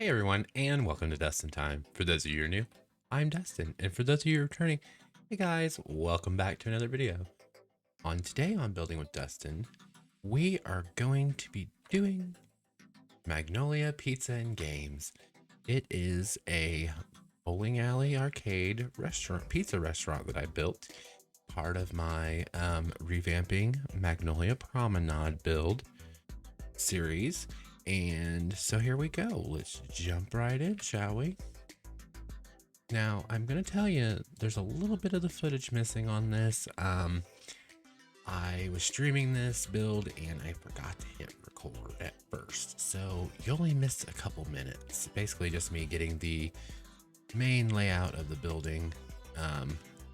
Hey everyone, and welcome to Dustin Time. For those of you who are new, I'm Dustin, and for those of you who are returning, hey guys, welcome back to another video. Today on Building with Dustin, we are going to be doing Magnolia Pizza and Games. It is a bowling alley arcade pizza restaurant that I built, part of my revamping Magnolia Promenade build series. And so here we go. Let's jump right in, shall we? Now, I'm going to tell you, there's a little bit of the footage missing on this. I was streaming this build and I forgot to hit record at first. So you only missed a couple minutes. Basically just me getting the main layout of the building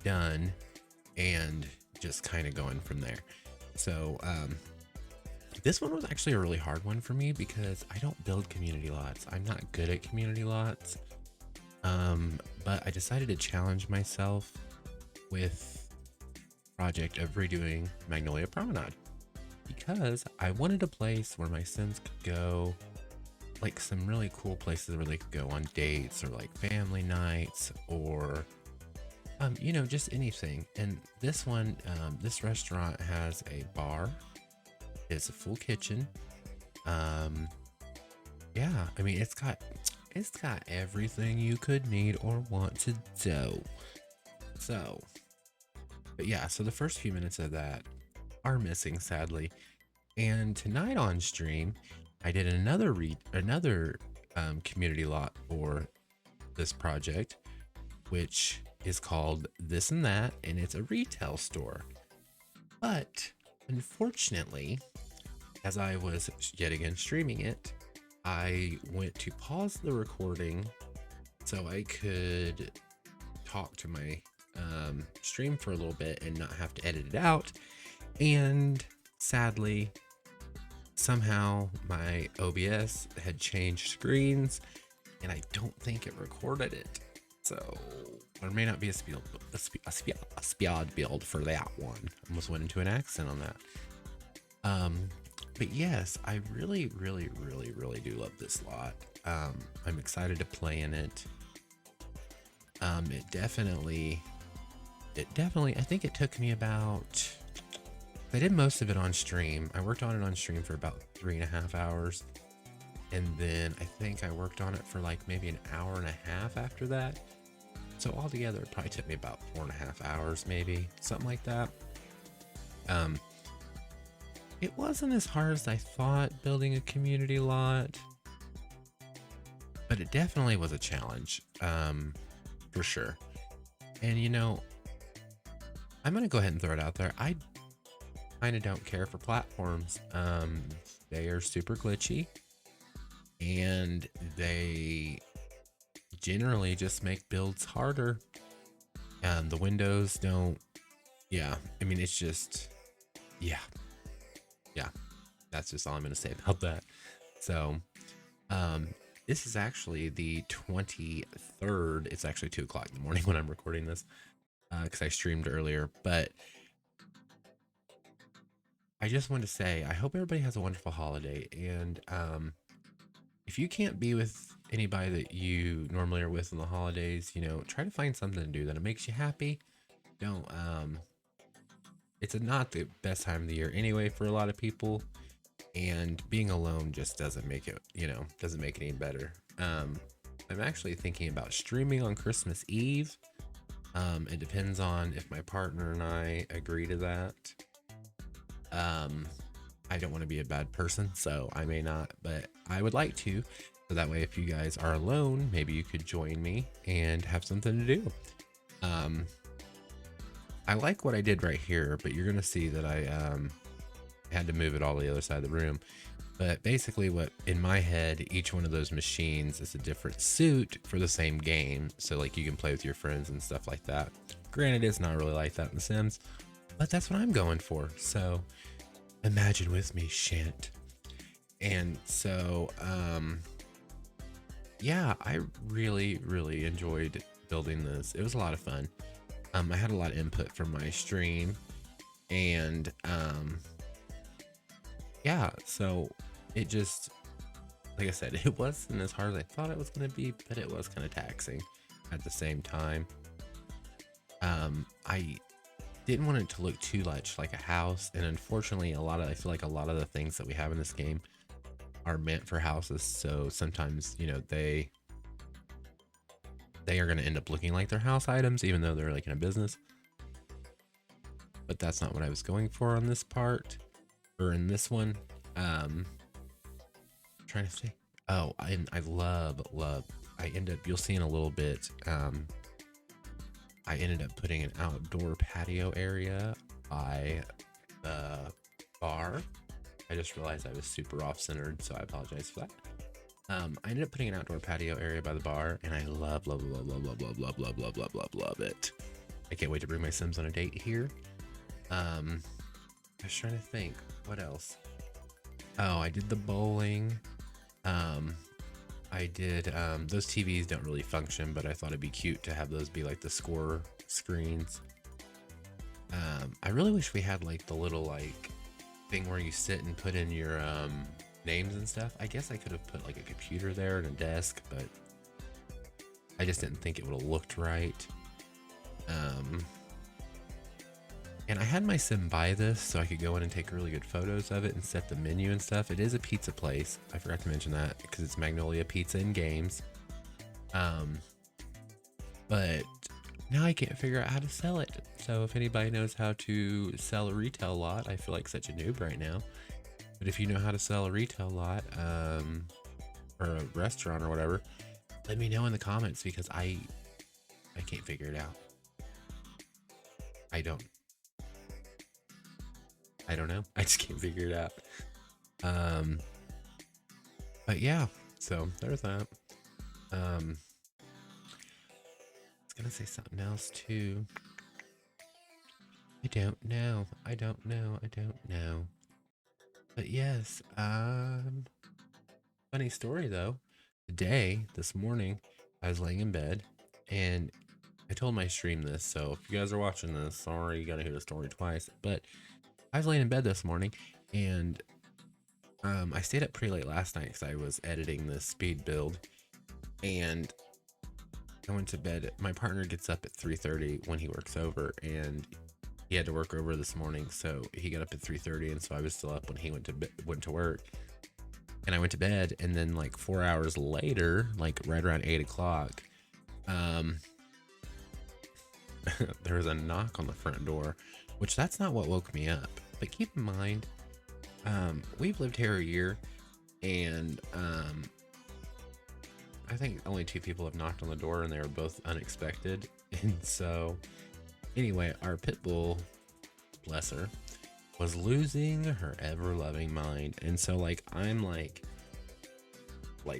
done and just kind of going from there. So this one was actually a really hard one for me because I don't build community lots. I'm not good at community lots. But I decided to challenge myself with project of redoing Magnolia Promenade because I wanted a place where my Sims could go, like some really cool places where they could go on dates or like family nights or you know, just anything. And this one, this restaurant has a bar, it's a full kitchen. Yeah, I mean it's got everything you could need or want to do. So, but yeah, so the first few minutes of that are missing, sadly. And tonight on stream, I did another community lot for this project, which is called This and That, and it's a retail store. But unfortunately, as I was yet again streaming it, I went to pause the recording so I could talk to my stream for a little bit and not have to edit it out. And sadly, somehow my OBS had changed screens and I don't think it recorded it. So there may not be a spiad build for that one. I almost went into an accent on that. But yes, I really do love this lot. I'm excited to play in it. It definitely, I think it took me about, I did most of it on stream. I worked on it on stream for about 3.5 hours. And then I think I worked on it for like maybe an hour and a half after that. So altogether, it probably took me about 4.5 hours, maybe something like that. It wasn't as hard as I thought building a community lot, but it definitely was a challenge, for sure. And you know, I'm gonna go ahead and throw it out there. I kind of don't care for platforms. They are super glitchy, and they generally just make builds harder. And the windows don't. Yeah, I mean it's just, yeah. That's just all I'm going to say about that. So, this is actually the 23rd. It's actually 2 o'clock in the morning when I'm recording this, because I streamed earlier. But I just want to say, I hope everybody has a wonderful holiday. And if you can't be with anybody that you normally are with on the holidays, you know, try to find something to do that makes you happy. Don't, it's not the best time of the year anyway for a lot of people. And being alone just doesn't make it, you know, doesn't make it any better. I'm actually thinking about streaming on Christmas Eve. It depends on if my partner and I agree to that. I don't want to be a bad person, so I may not, but I would like to. So that way, if you guys are alone, maybe you could join me and have something to do. I like what I did right here, but you're going to see that I had to move it all the other side of the room. But basically what in my head, each one of those machines is a different suit for the same game. So like you can play with your friends and stuff like that. Granted, it's not really like that in The Sims, but that's what I'm going for. So imagine with me, Shant. And so, yeah, I really enjoyed building this. It was a lot of fun. I had a lot of input from my stream and, yeah, so it just, like I said, it wasn't as hard as I thought it was going to be, but it was kind of taxing at the same time. I didn't want it to look too much like a house, and unfortunately I feel like a lot of the things that we have in this game are meant for houses, so sometimes, you know, they are going to end up looking like they're house items even though they're like in a business. But that's not what I was going for on this part, or in this one. Trying to say, oh, I love, I end up, you'll see in a little bit, I ended up putting an outdoor patio area by the bar. I just realized I was super off-centered, so I apologize for that. I ended up putting an outdoor patio area by the bar, and I love it. I can't wait to bring my Sims on a date here. I was trying to think, what else? Oh, I did the bowling. I did, those TVs don't really function, but I thought it'd be cute to have those be like the score screens. I really wish we had like the little like thing where you sit and put in your names and stuff. I guess I could have put like a computer there and a desk, but I just didn't think it would have looked right. And I had my sim buy this so I could go in and take really good photos of it and set the menu and stuff. It is a pizza place. I forgot to mention that because it's Magnolia Pizza and Games. But now I can't figure out how to sell it. So if anybody knows how to sell a retail lot, I feel like such a noob right now. But if you know how to sell a retail lot, or a restaurant or whatever, let me know in the comments because I can't figure it out. I don't know. I just can't figure it out. But yeah, so there's that. I was gonna say something else too. I don't know. But yes, funny story though. This morning, I was laying in bed and I told my stream this, so if you guys are watching this, sorry you gotta hear the story twice, but I was laying in bed this morning and I stayed up pretty late last night because I was editing this speed build, and I went to bed. My partner gets up at 3:30 when he works over, and he had to work over this morning, so he got up at 3:30, and so I was still up when he went to work. And I went to bed, and then like 4 hours later, like right around 8 o'clock, there was a knock on the front door, which that's not what woke me up. But keep in mind, we've lived here a year, and I think only 2 people have knocked on the door, and they were both unexpected. And so anyway, our pit bull, bless her, was losing her ever-loving mind. And so like I'm like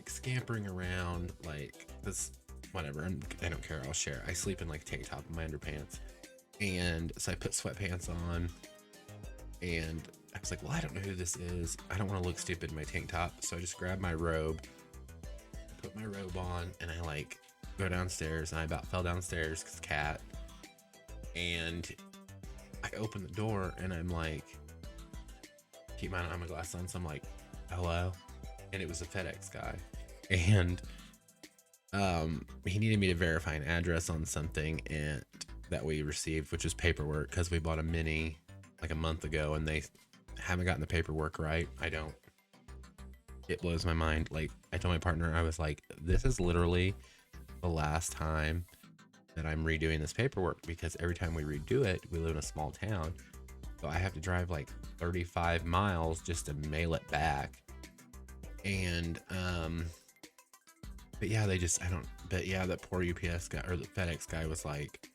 scampering around like this, whatever. I don't care, I'll share. I sleep in like a tank top in my underpants, and so I put sweatpants on, and I was like, well, I don't know who this is. I don't want to look stupid in my tank top, so I just grabbed my robe, put my robe on, and I like go downstairs, and I about fell downstairs because cat. And I open the door, and I'm like, keep my glasses on, so I'm like, hello, and it was a FedEx guy, and he needed me to verify an address on something and that we received, which is paperwork, because we bought a Mini like a month ago, and they haven't gotten the paperwork right. It blows my mind. Like, I told my partner, I was like, this is literally the last time that I'm redoing this paperwork, because every time we redo it, we live in a small town, so I have to drive like 35 miles just to mail it back. And but yeah, that poor UPS guy, or the FedEx guy, was like,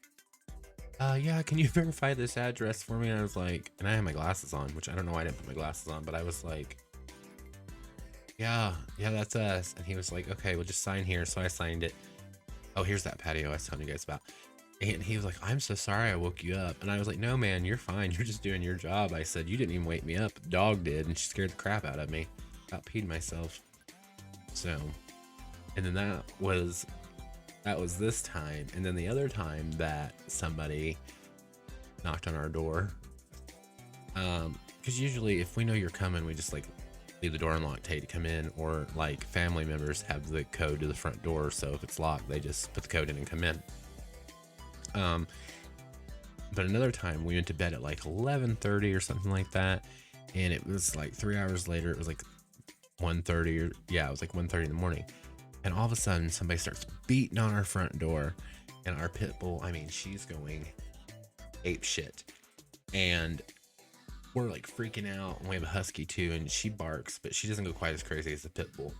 yeah, can you verify this address for me? And I was like, and I had my glasses on, which I don't know why I didn't put my glasses on, but I was like, yeah, that's us. And he was like, okay, we'll just sign here. So I signed it. Oh, here's that patio I was telling you guys about. And he was like, I'm so sorry I woke you up. And I was like, no, man, you're fine. You're just doing your job. I said, you didn't even wake me up. The dog did, and she scared the crap out of me. About peed myself. So, and then that was this time. And then the other time that somebody knocked on our door, because usually if we know you're coming, we just like leave the door unlocked, tell you to come in, or like family members have the code to the front door, so if it's locked, they just put the code in and come in. But another time we went to bed at like 11:30 or something like that, and it was like 3 hours later, it was like 1:30, or yeah, it was like 1:30 in the morning, and all of a sudden somebody starts beating on our front door, and our pit bull, I mean, she's going ape shit, and we're like freaking out, and we have a husky too, and she barks, but she doesn't go quite as crazy as the pit bull.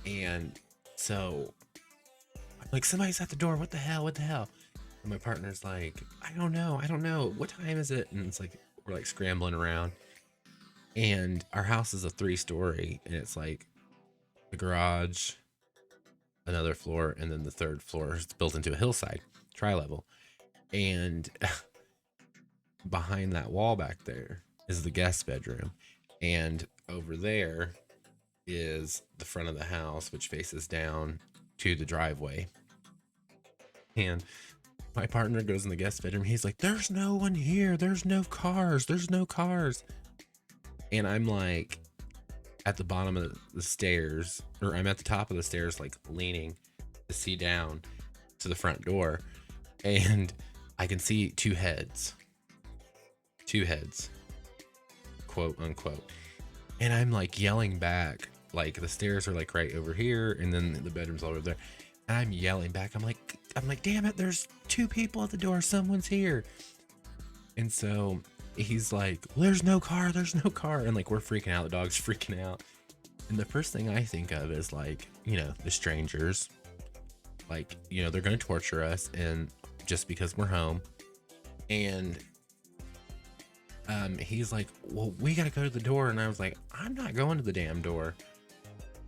And so I'm like, somebody's at the door, what the hell, and my partner's like, I don't know, what time is it? And it's like, we're like scrambling around, and our house is a 3-story, and it's like the garage, another floor, and then the third floor is built into a hillside, tri-level. And behind that wall back there is the guest bedroom, and over there is the front of the house, which faces down to the driveway. And my partner goes in the guest bedroom, he's like, there's no one here, there's no cars. And I'm like at the bottom of the stairs, or I'm at the top of the stairs, like leaning to see down to the front door, and I can see two heads, quote unquote. And I'm like yelling back, like the stairs are like right over here, and then the bedroom's all over there. And I'm yelling back. I'm like, damn it, there's 2 people at the door. Someone's here. And so he's like, there's no car. And like, we're freaking out. The dog's freaking out. And the first thing I think of is like, you know, the strangers, like, you know, they're going to torture us, and just because we're home. And he's like, well, we got to go to the door. And I was like, I'm not going to the damn door.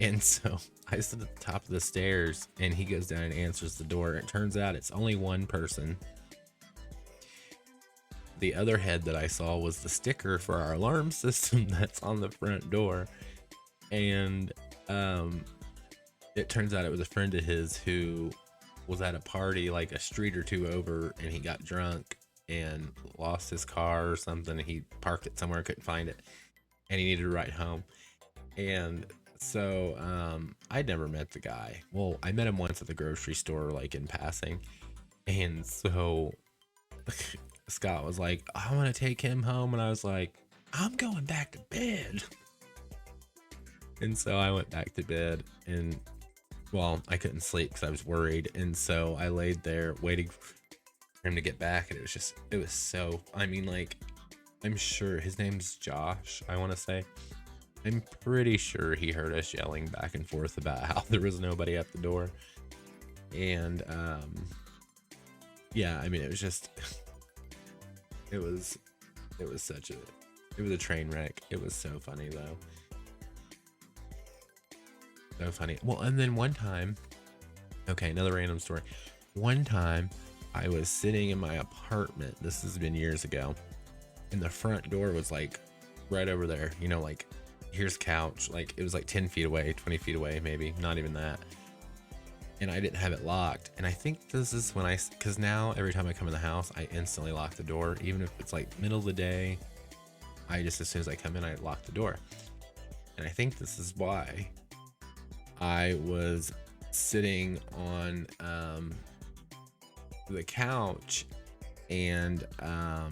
And so I stood at the top of the stairs, and he goes down and answers the door. It turns out it's only one person. The other head that I saw was the sticker for our alarm system that's on the front door. And it turns out it was a friend of his who was at a party like a street or two over, and he got drunk and lost his car or something. He parked it somewhere, couldn't find it, and he needed a ride home. And so I'd never met the guy. Well, I met him once at the grocery store, like in passing. And so Scott was like, I want to take him home. And I was like, I'm going back to bed. And so I went back to bed, and well, I couldn't sleep because I was worried. And so I laid there waiting for him to get back. And it was so, I mean, like, I'm sure his name's Josh, I want to say. I'm pretty sure he heard us yelling back and forth about how there was nobody at the door. And yeah, I mean, it was just it was a train wreck. It was so funny though. So funny. Well, and then one time, okay, another random story. One time I was sitting in my apartment, this has been years ago, and the front door was like right over there, you know, like here's couch, like it was like 10 feet away, 20 feet away, maybe not even that. And I didn't have it locked. And I think this is when because now every time I come in the house, I instantly lock the door. Even if it's like middle of the day, I just, as soon as I come in, I lock the door. And I think this is why I was sitting on the couch, and I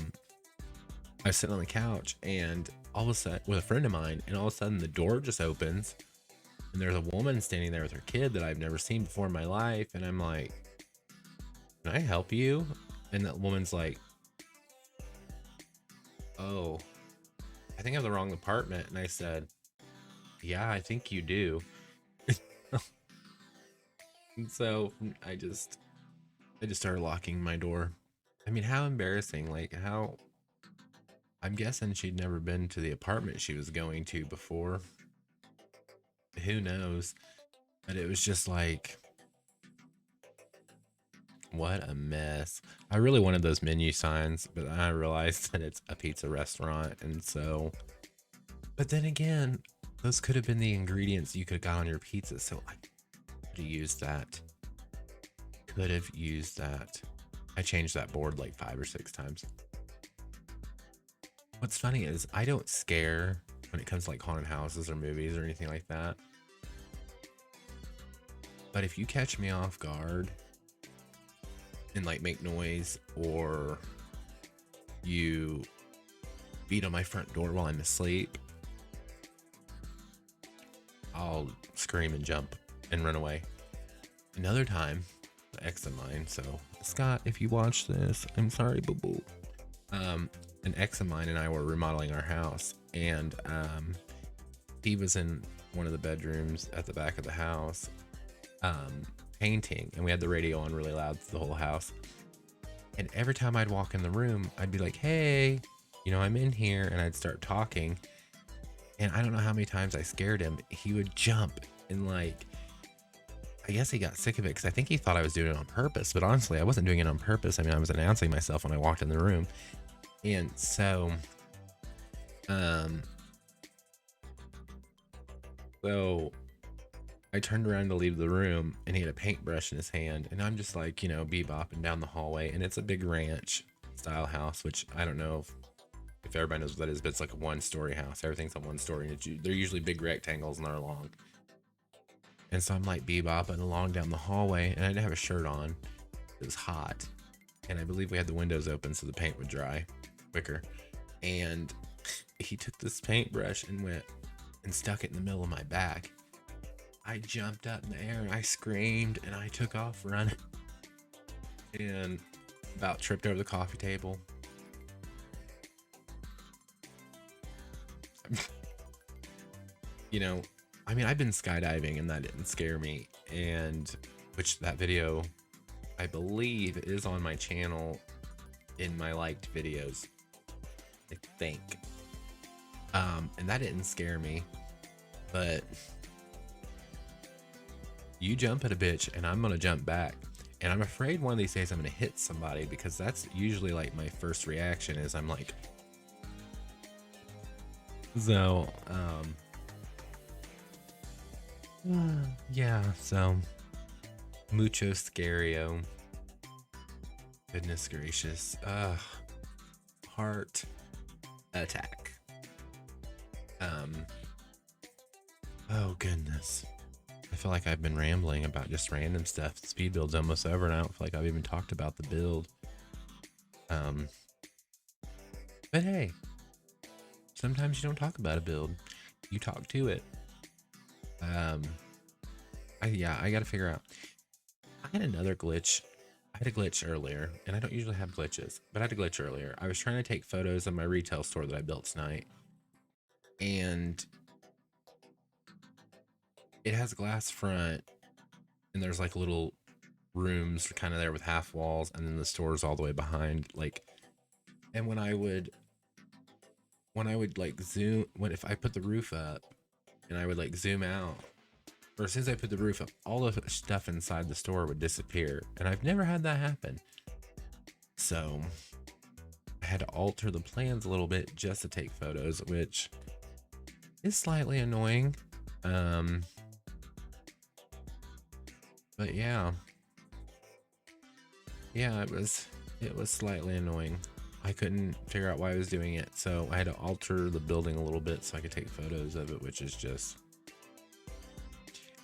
was sitting on the couch, and all of a sudden, with a friend of mine, and all of a sudden the door just opens, and there's a woman standing there with her kid that I've never seen before in my life. And I'm like, can I help you? And that woman's like, oh, I think I have the wrong apartment. And I said, yeah, I think you do. And so I just started locking my door. I mean, how embarrassing. Like, how, I'm guessing she'd never been to the apartment she was going to before. Who knows? But it was just like, what a mess. I really wanted those menu signs, but I realized that it's a pizza restaurant. And so, but then again, those could have been the ingredients you could have got on your pizza. So I could have used that. I changed that board like 5 or 6 times. What's funny is I don't scare when it comes to like haunted houses or movies or anything like that. But if you catch me off guard and like make noise, or you beat on my front door while I'm asleep, I'll scream and jump and run away. Another time, an ex of mine, so Scott, if you watch this, I'm sorry, boo boo. An ex of mine and I were remodeling our house, and he was in one of the bedrooms at the back of the house, painting, and we had the radio on really loud through the whole house. And every time I'd walk in the room, I'd be like, hey, you know, I'm in here, and I'd start talking. And I don't know how many times I scared him. He would jump, and like, I guess he got sick of it because I think he thought I was doing it on purpose, but honestly, I wasn't doing it on purpose. I mean, I was announcing myself when I walked in the room. And so, I turned around to leave the room, and he had a paintbrush in his hand, and I'm just like, you know, bebopping down the hallway, and it's a big ranch style house, which I don't know if everybody knows what that is, but it's like a 1-story house. Everything's a 1-story, and they're usually big rectangles and they're long. And so I'm like bebopping along down the hallway, and I didn't have a shirt on. It was hot, and I believe we had the windows open so the paint would dry quicker. And he took this paintbrush and went and stuck it in the middle of my back. I jumped up in the air and I screamed, and I took off running and about tripped over the coffee table. You know, I mean, I've been skydiving and that didn't scare me, and which that video I believe is on my channel in my liked videos, I think. And that didn't scare me, but you jump at a bitch and I'm gonna jump back, and I'm afraid one of these days I'm gonna hit somebody, because that's usually like my first reaction is I'm like, so yeah, so mucho scario. Goodness gracious. Heart attack. Oh goodness. I feel like I've been rambling about just random stuff. The speed build's almost over, and I don't feel like I've even talked about the build. But hey, sometimes you don't talk about a build, you talk to it. I gotta figure out. I had another glitch. I had a glitch earlier, and I don't usually have glitches, but I had a glitch earlier. I was trying to take photos of my retail store that I built tonight, and it has a glass front, and there's like little rooms kind of there with half walls, and then the store's all the way behind. Like, and when I would like zoom, if I put the roof up and I would like zoom out, or as soon as I put the roof up, all the stuff inside the store would disappear, and I've never had that happen. So I had to alter the plans a little bit just to take photos, which is slightly annoying. But yeah, it was slightly annoying. I couldn't figure out why I was doing it, so I had to alter the building a little bit so I could take photos of it, which is just.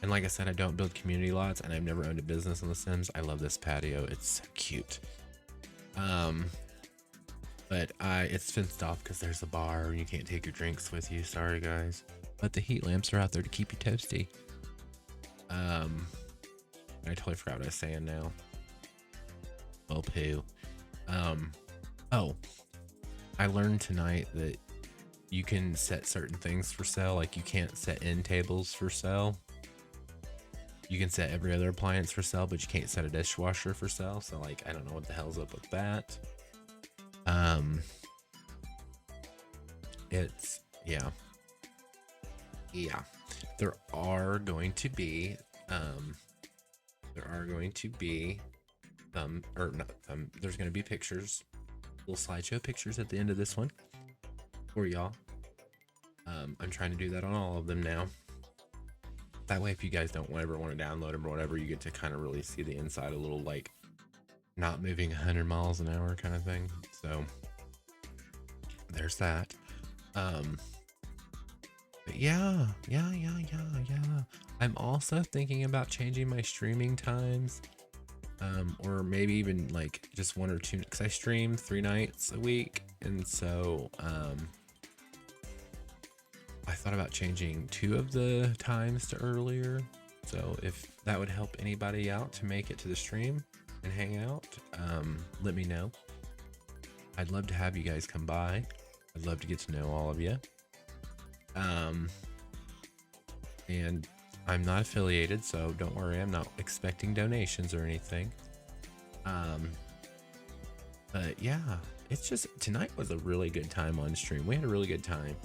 And like I said, I don't build community lots, and I've never owned a business in The Sims. I love this patio. It's so cute. But it's fenced off because there's a bar and you can't take your drinks with you. Sorry, guys. But the heat lamps are out there to keep you toasty. I totally forgot what I was saying now. Well, poo. Oh, I learned tonight that you can set certain things for sale. Like, you can't set end tables for sale. You can set every other appliance for sale, but you can't set a dishwasher for sale. So like, I don't know what the hell's up with that. It's, yeah. There are going to be there's going to be pictures, little slideshow pictures at the end of this one for y'all. I'm trying to do that on all of them now. That way, if you guys don't ever want to download them or whatever, you get to kind of really see the inside, a little like not moving 100 miles an hour kind of thing. So there's that. But yeah. I'm also thinking about changing my streaming times. Or maybe even like just one or two, because I stream 3 nights a week. And so I thought about changing 2 of the times to earlier. So if that would help anybody out to make it to the stream and hang out, let me know. I'd love to have you guys come by. I'd love to get to know all of you. And I'm not affiliated, so don't worry, I'm not expecting donations or anything. But yeah, it's just, tonight was a really good time on stream. We had a really good time.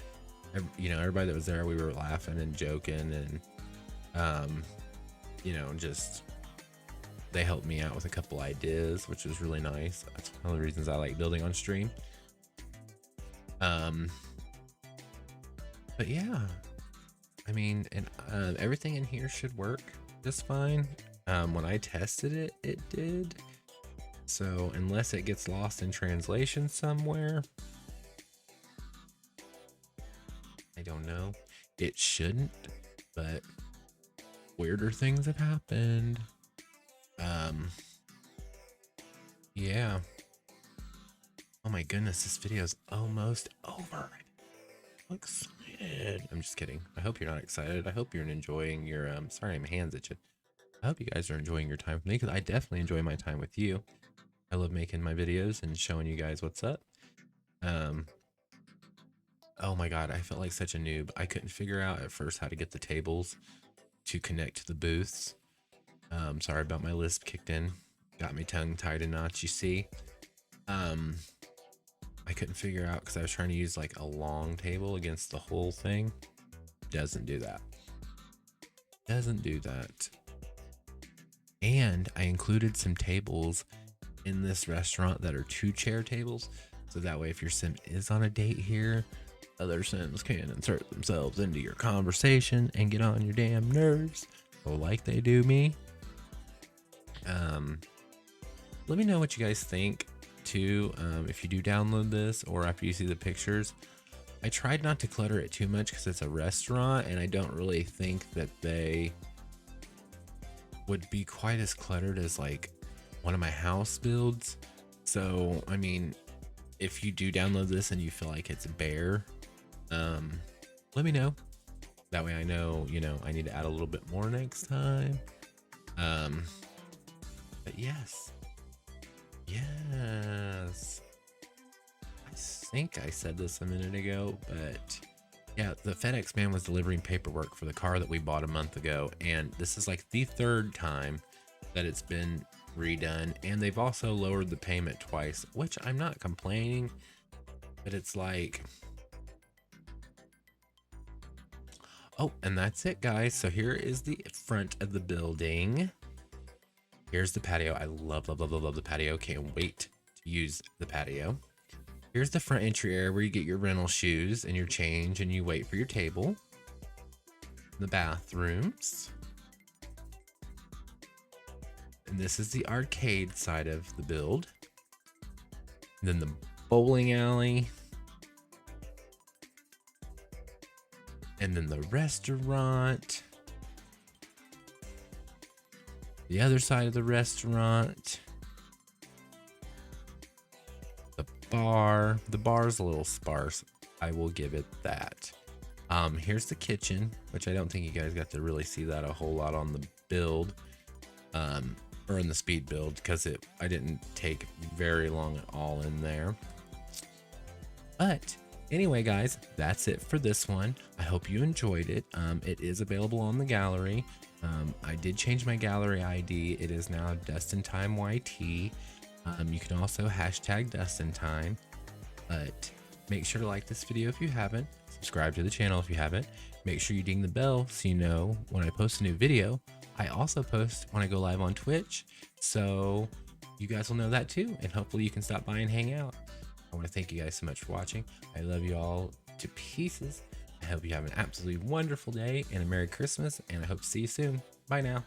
You know, everybody that was there, we were laughing and joking, and you know, just they helped me out with a couple ideas, which was really nice. That's one of the reasons I like building on stream. But yeah, I mean, and everything in here should work just fine. When I tested it, it did. So unless it gets lost in translation somewhere, I don't know. It shouldn't, but weirder things have happened. Yeah. Oh my goodness, this video is almost over. I'm excited. I'm just kidding. I hope you're not excited. I hope you're enjoying your sorry, my hands itching. I hope you guys are enjoying your time with me, because I definitely enjoy my time with you. I love making my videos and showing you guys what's up. Oh my god, I felt like such a noob. I couldn't figure out at first how to get the tables to connect to the booths. Sorry about my lisp kicked in. Got me tongue tied in knots, you see. I couldn't figure out because I was trying to use like a long table against the whole thing. Doesn't do that. Doesn't do that. And I included some tables in this restaurant that are 2-chair tables. So that way, if your sim is on a date here, other sims can insert themselves into your conversation and get on your damn nerves, like they do me. Let me know what you guys think too, if you do download this or after you see the pictures. I tried not to clutter it too much because it's a restaurant, and I don't really think that they would be quite as cluttered as like one of my house builds. So I mean, if you do download this and you feel like it's bare, let me know. That way I know, you know, I need to add a little bit more next time. But yes. I think I said this a minute ago, but yeah, the FedEx man was delivering paperwork for the car that we bought a month ago, and this is like the 3rd time that it's been redone, and they've also lowered the payment twice, which I'm not complaining, but it's like, oh, and that's it, guys. So here is the front of the building. Here's the patio. I love the patio. Can't wait to use the patio. Here's the front entry area where you get your rental shoes and your change and you wait for your table. The bathrooms. And this is the arcade side of the build. And then the bowling alley. And then the restaurant. The other side of the restaurant. The bar. The bar's a little sparse. I will give it that. Here's the kitchen, which I don't think you guys got to really see that a whole lot on the build. Or in the speed build, because I didn't take very long at all in there. But anyway, guys, that's it for this one. I hope you enjoyed it. It is available on the gallery. I did change my gallery ID. It is now DustinTimeYT. You can also hashtag DustinTime. But make sure to like this video if you haven't. Subscribe to the channel if you haven't. Make sure you ding the bell so you know when I post a new video. I also post when I go live on Twitch, so you guys will know that too, and hopefully you can stop by and hang out. I want to thank you guys so much for watching. I love you all to pieces. I hope you have an absolutely wonderful day and a Merry Christmas, and I hope to see you soon. Bye now.